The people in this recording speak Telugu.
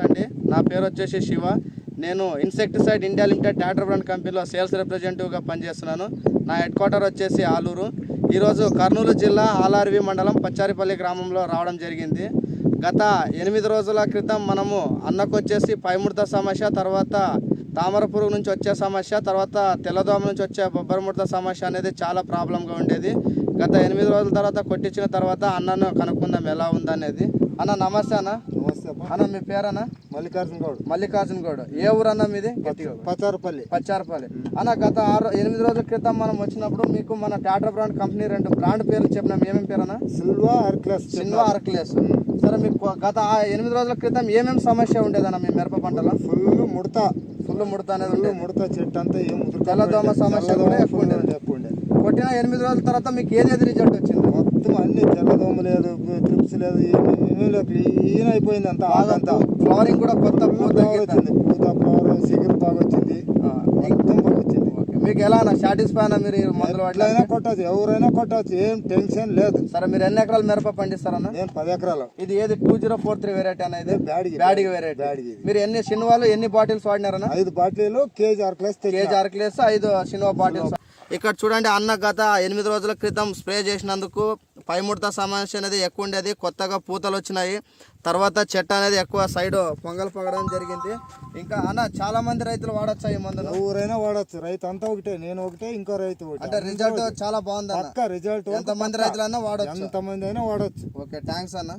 అండి, నా పేరు వచ్చేసి శివ. నేను insecticide India limited tractor brand కంపెనీలో సేల్స్ రిప్రజెంటేటివ్గా పనిచేస్తున్నాను. నా హెడ్ క్వార్టర్ వచ్చేసి ఆలూరు. ఈరోజు కర్నూలు జిల్లా ఆలార్వి మండలం పచ్చారిపల్లి గ్రామంలో రావడం జరిగింది. గత 8 రోజుల క్రితం మనము అన్నకు వచ్చేసి పైముడత సమస్య, తర్వాత తామర పురుగు నుంచి వచ్చే సమస్య, తర్వాత తెల్లదోమ నుంచి వచ్చే బొబ్బర ముడత సమస్య అనేది చాలా ప్రాబ్లంగా ఉండేది. గత 8 రోజుల తర్వాత కొట్టించిన తర్వాత అన్నను కనుక్కుందాం ఎలా ఉందనేది. అన్న నమస్తే అన్న. నమస్తే అన్న మీ పేరన్నా? మల్లికార్జున గౌడ్. ఏ ఊరు అన్న మీది? పచ్చారపల్లి. అన్న గత 8 రోజుల క్రితం మనం వచ్చినప్పుడు మీకు మన ట్రాక్టర్ బ్రాండ్ కంపెనీ 2 బ్రాండ్ పేర్లు చెప్పినాం. ఏమేమి పేరన్నా? సిల్వా అర్క్లెస్. సరే, మీకు గత 8 రోజుల క్రితం ఏమేమి సమస్య ఉండేదన్న మీ మిరప పంటలో? ఫుల్ ముడత అనేది ముడత చెట్టు అంతా తెల్లదోమ సమస్య కూడా ఎక్కువ ఉండేది. కొట్టిన 8 రోజుల తర్వాత మీకు ఏది రిజల్ట్ వచ్చింది? మొత్తం అన్ని తెల్లదోమ లేదు, ట్రిప్స్ లేదు, ఏమీ లేదు, ఈయన అయిపోయింది అంతా. ఫ్లవరింగ్ కూడా కొత్త పూత ఫ్లవర్ సిగర్ బాగా వచ్చింది, మొత్తం బాగా వచ్చింది. మీకు ఎలా సాటిస్ఫై అయినా? మీరు మందులు అట్లయినా కొట్టచ్చు, ఎవరైనా కొట్టచ్చు, ఏం టెన్షన్ లేదు. సరే, మీరు ఎన్ని ఎకరాలు మిరప పండిస్తారన్న? నేను 10 ఎకరాలు. ఇది ఏది 2043 వెరైటీ అనేది? బ్యాడిగి వెరైటీ. మీరు ఎన్ని సినిమాలు ఎన్ని బాటిల్స్ వాడినారన్న? 5 బాటిల్ కేజీ అర్క్లెస్ 5 సినిమా బాటిల్స్. ఇక్కడ చూడండి, అన్న గత 8 రోజుల క్రితం స్ప్రే చేసినందుకు పైముడత సమస్య అనేది ఎక్కువ ఉండేది. కొత్తగా పూతలు వచ్చినాయి. తర్వాత చెట్టు అనేది ఎక్కువ సైడ్ పొంగల్ పగడం జరిగింది. ఇంకా అన్న చాలా మంది రైతులు వాడచ్చా ఈ మందులు? ఎవరైనా వాడచ్చు, రైతు అంతా ఒకటే, నేను ఒకటే, ఇంకో రైతు ఒకటే. అంటే రిజల్ట్ చాలా బాగుంది. రిజల్ట్ ఎంతమంది రైతులన్నా వాడచ్చు? ఎంతమంది అయినా వాడచ్చు. ఓకే, థ్యాంక్స్ అన్న.